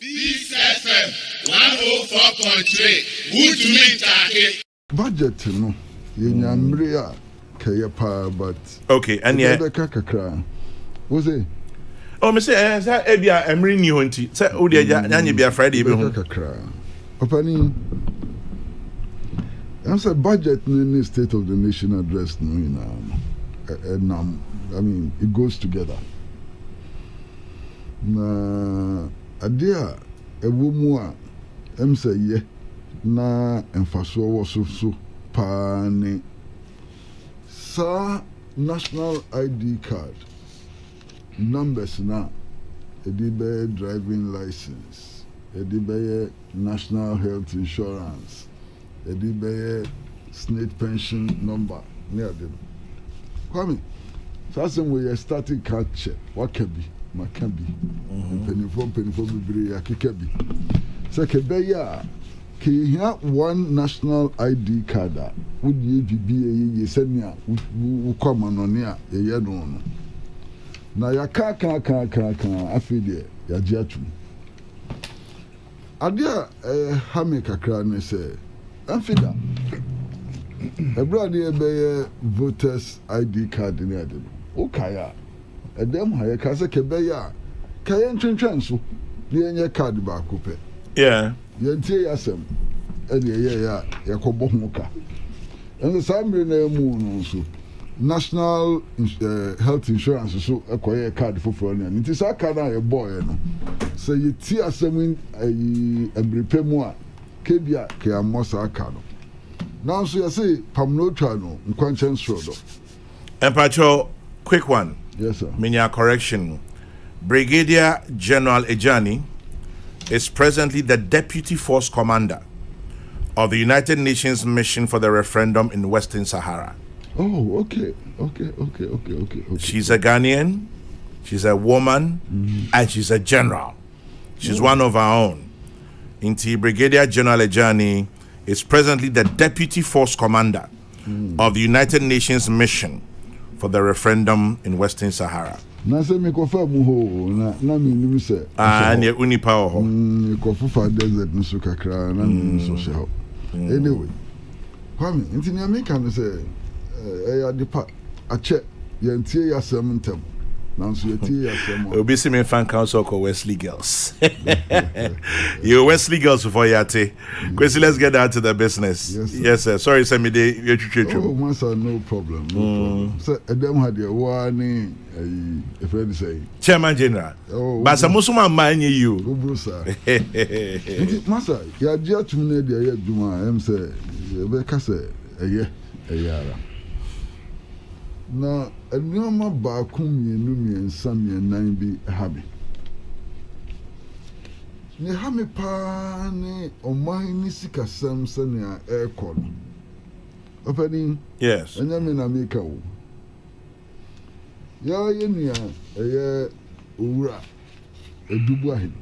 Peace FM 104.3. Good to meet you. Budget no. Yenyamria kaya pa but. Okay, and yeah. What's it? Oh, me say ebia emri ni ho nti. Say o de nya bia Friday be ho. Opani. I'm say budget in the State of the Nation address no I mean it goes together. Na adia ewo mu a em say ye na emfaso wo so pa ne sa national ID card numbers na edibe driving license edibe national health insurance edibe state pension number ne ade kwame so as we starting culture what can be makabi penifo bibiri akeka bi so kebe ya ke here one national ID card would ye be senia wo kwama no ne a ye no na ya ka afide ya ji atum adia ha me kakra ne se afida ebrade be voters ID card ne ade o kaya edem ha ya ka se kebe ya kaya ntwentwen so ne enye card ba ko pe Yeah. Yentie yasem ene ya yakobo ho ka enso samre na emu no so national health insurance so ekoye card foforo na nti sa card na ye boy no so yeti asem emrepe mu a kebia ke amosa aka no now so you say pamno twa no nkwanchen srodo Empacho, quick one. yes sir Minya correction. Brigadier General Ejani is presently the Deputy Force Commander of the United Nations Mission for the Referendum in Western Sahara. oh okay. She's a Ghanaian, she's a woman, and she's a general. She's one of our own. Inti Brigadier General Ejani is presently the Deputy Force Commander of the United Nations Mission for the Referendum in Western Sahara. Na se me ko fa mu ho na me nim se And ye unipa ho. ko fufa desert no so kakra na me so she ho anyway kwame nti na me kan se ya depa ache ye ntie ya sem ntem na so ye tie ya sem Obi si me fan council called Wesley Girls. You Wesley Girls before yate. Kwesi, let's get down to the business. Yes sir. Sorry sir, me dey oh master, no problem. So edem had your one if I say Chairman General. But some musuma manye you. Go sir. Master, ya dia tumne dia ya duma em say be ka say eyara. Na enuma ba ku mienu miensan bi habi. Ne hame pa ne oman ni sikasam sania aircon. Opening Yes. anya me na make wo. Ya yenia owura edubu ahin.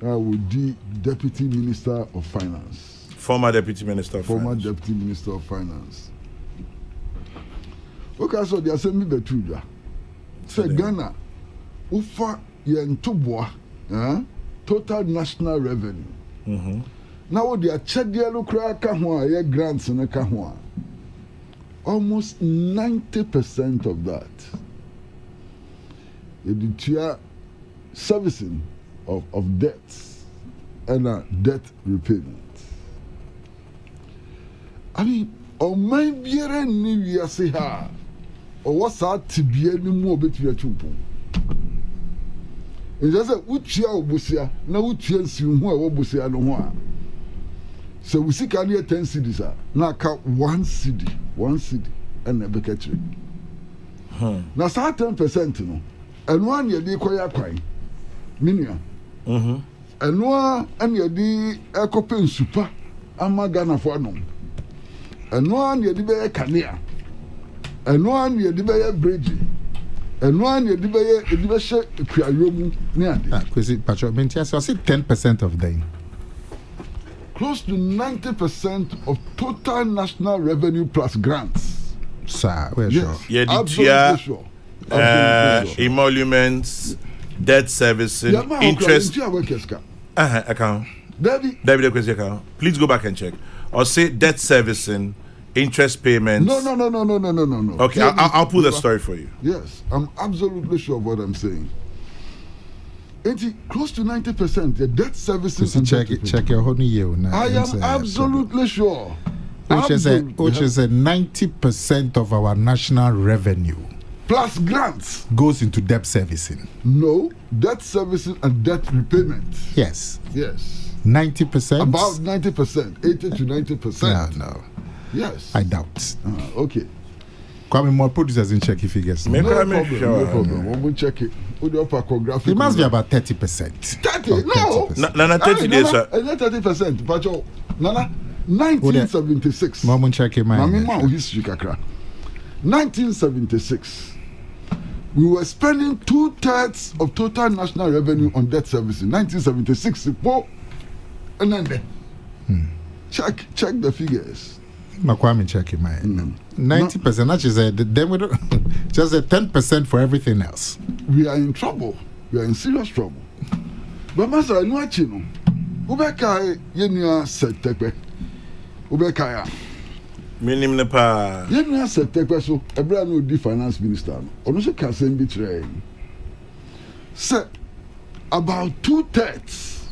Would the Deputy Minister of Finance. Former Deputy Minister of Former Finance. Deputy Minister of Finance. Okay, so they are saying me betuja. Say Ghana, ufa yentoboa, total national revenue. Now they are chedia lukra kahwa ye grants na kahwa. Almost 90% of that. The servicing of debts and debt repayment. I mean, my beer ni we say ha. Or what's that to be any more bit your chumpo? It's just a utia obusia, na utia si who obusia no ho. So we see can 10 cities na ka 1 city, and a beketri. Na sa 10% no. And one ye dey koya kwan. Minia. And one and ye dey ekopen super ama Ghana for no. And one ye dey be kanea. And one ye dey be bridge. And one ye dey be she kuayomu ne ade. Kwesi Pacho Mentias, I say 10% of them. Close to 90% of total national revenue plus grants. Sir, we're Yes. sure. Yeah, the Absolutely sure. emoluments, debt servicing, interest. Account. Debbie. David Equity account. Please go back and check. Or say debt servicing, interest payments. No. Okay, I'll pull the story for you. Yes, I'm absolutely sure of what I'm saying. Close to 90%, the debt servicing. Check your whole year. I am absolutely sure. Which is a 90% of our national revenue. Plus grants. Goes into debt servicing. No, debt servicing and debt repayment. Yes. 90%? About 90%. 80 to 90%. No. Yes. I doubt. Okay. Kwame, more producers in check if he gets no problem. We will check it. It must be about 30%. 30? No. Nana, 30 days, sir. 30%. But Nana, 1976. Mama, check it, man. History kakra. 1976. We were spending 2/3 of total national revenue on debt servicing. 1976. And then check the figures. Makwame, check it, man. 90%. That is then we don't just 10% for everything else. We are in trouble. We are in serious trouble. But Master, no chino. Ubeka yenya setekwe. Ubeka ya. Minim ne pa. Yenya setekwe so ebra no di finance minister. Ono so ka sem bi tire. Say about 2/3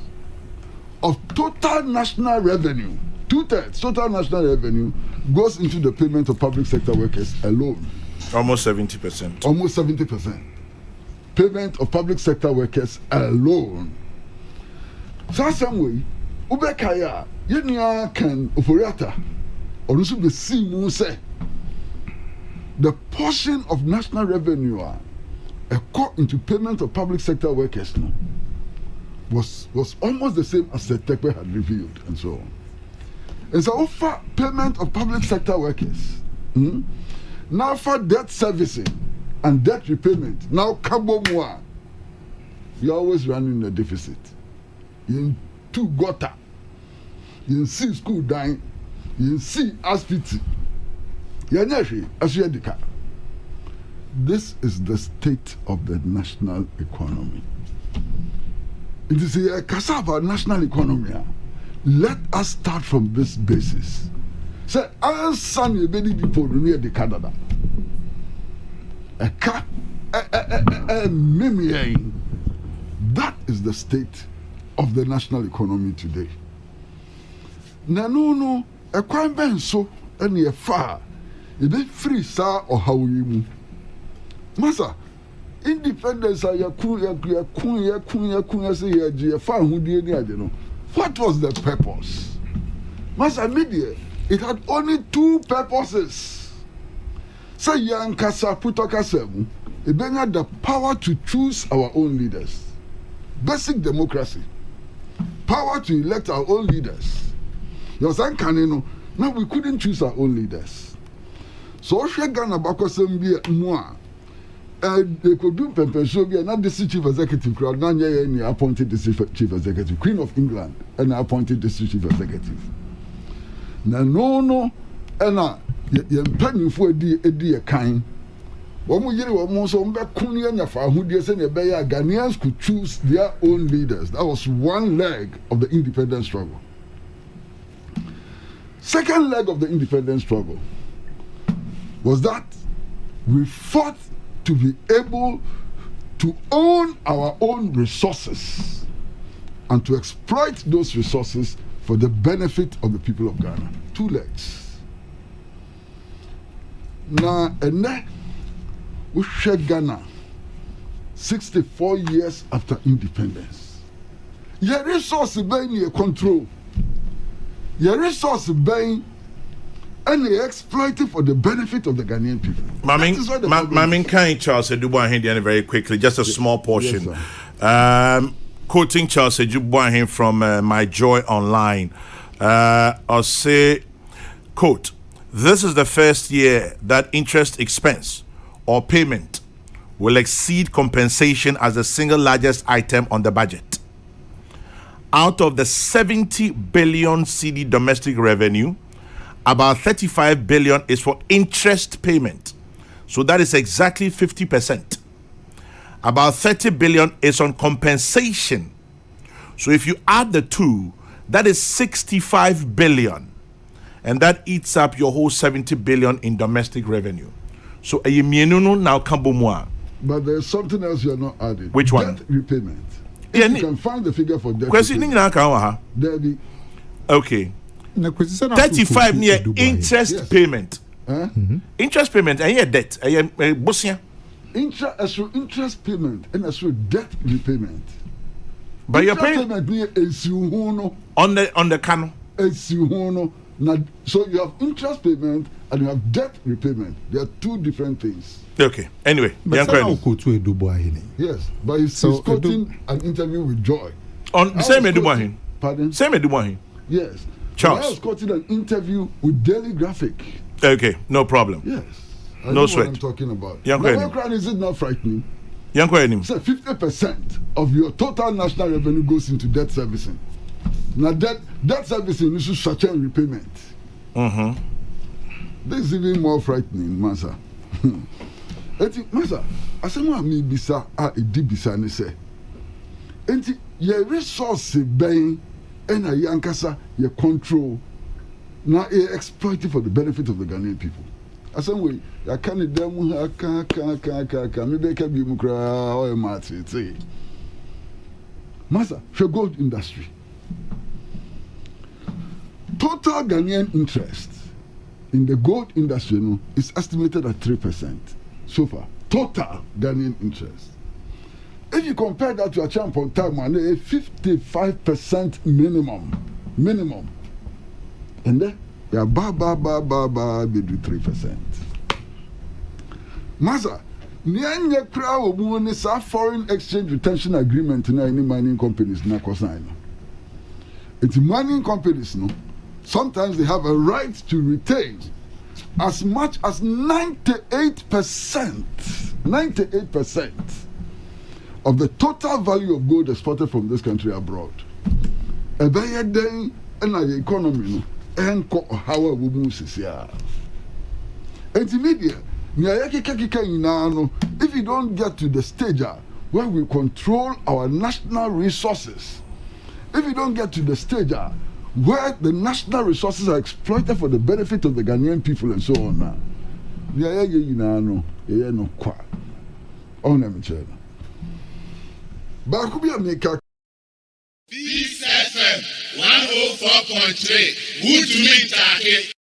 of total national revenue. 2/3 total national revenue goes into the payment of public sector workers alone. Almost 70%. Almost 70%. Payment of public sector workers alone. So some way, Ubekaya, Yenya can operate, or also the sea say the portion of national revenue into payment of public sector workers was almost the same as the Tekwe had revealed, and so on. And so offer payment of public sector workers. Now for debt servicing and debt repayment. Now Cabo Moa. You're always running a deficit. In 2 gutter. You see school dying. You see hospital. This is the state of the national economy. It is a cassava national economy. Let us start from this basis. Say, I son you baby people near the Canada. That is the state of the national economy today. No, a crime ben so any far. It be free sir or how you Masa, independence are ya say ya far who no. What was the purpose? Masa media, it had only 2 purposes. Say young Kasa Putoka Semu, it had the power to choose our own leaders. Basic democracy. Power to elect our own leaders. You understand, Kanino? Now we couldn't choose our own leaders. So Ghana Bakosem Moa. They could do Pempensobia, not the chief executive crowd, not any appointed the chief executive, Queen of England, and appointed the chief executive. No, and penny for a kind. Ghanaians could choose their own leaders. That was one leg of the independence struggle. Second leg of the independence struggle was that we fought to be able to own our own resources and to exploit those resources for the benefit of the people of Ghana. 2 legs. Now, and then we share Ghana 64 years after independence. Your resources being your control. Your resources being and they exploit it for the benefit of the Ghanaian people. Mamin Kai Charles Edubuahin very quickly, just a small portion. Yes, quoting Charles Edubuahin from My Joy Online, I'll say, quote, "This is the first year that interest expense or payment will exceed compensation as the single largest item on the budget. Out of the 70 billion CD domestic revenue, about 35 billion is for interest payment. So that is exactly 50%. About 30 billion is on compensation So if you add the two, that is 65 billion. And that eats up your whole 70 billion in domestic revenue. So a yemienu now kambomwa. But there's something else you're not adding. Which one? Debt repayment. If you can find the figure for debt repayment. There be. Okay. 35 near interest payment. Interest payment and your debt. Interest payment and debt repayment. But you're paying on the cano. So you have interest payment and you have debt repayment. They are two different things. Okay. Anyway, yes, but he's quoting an interview with Joy. On same Edubuahin. Pardon? Same Edubuahin. Yes. Charles. I was quoting an interview with Daily Graphic. Okay, no problem. Yes. I no know sweat. What I'm talking about. Young is it not frightening? Young so 50% of your total national revenue goes into debt servicing. Now debt servicing is such a repayment. This is even more frightening, Masa. Masa, asema mi bisa a edi bisa ne se. Enti ye resource ben ena yankasa ye control na ye exploit it for the benefit of the Ghanaian people. Asem ya kan dem ka me be ka bi mu kra o e mate say. Masa, for gold industry. Total Ghanaian interest in the gold industry is estimated at 3% so far. Total Ghanaian interest. If you compare that to a champ on time, a 55% minimum. And then, they do 3%. Masa, Nyanya crowd of foreign exchange retention agreement in any mining companies na kosign. It's mining companies, sometimes they have a right to retain as much as 98% of the total value of gold exported from this country abroad. A very day and the economy and how we move here. Intermediate, if you don't get to the stage where we control our national resources, if you don't get to the stage where the national resources are exploited for the benefit of the Ghanaian people and so on now, Peace FM 104.3. Good to meet you.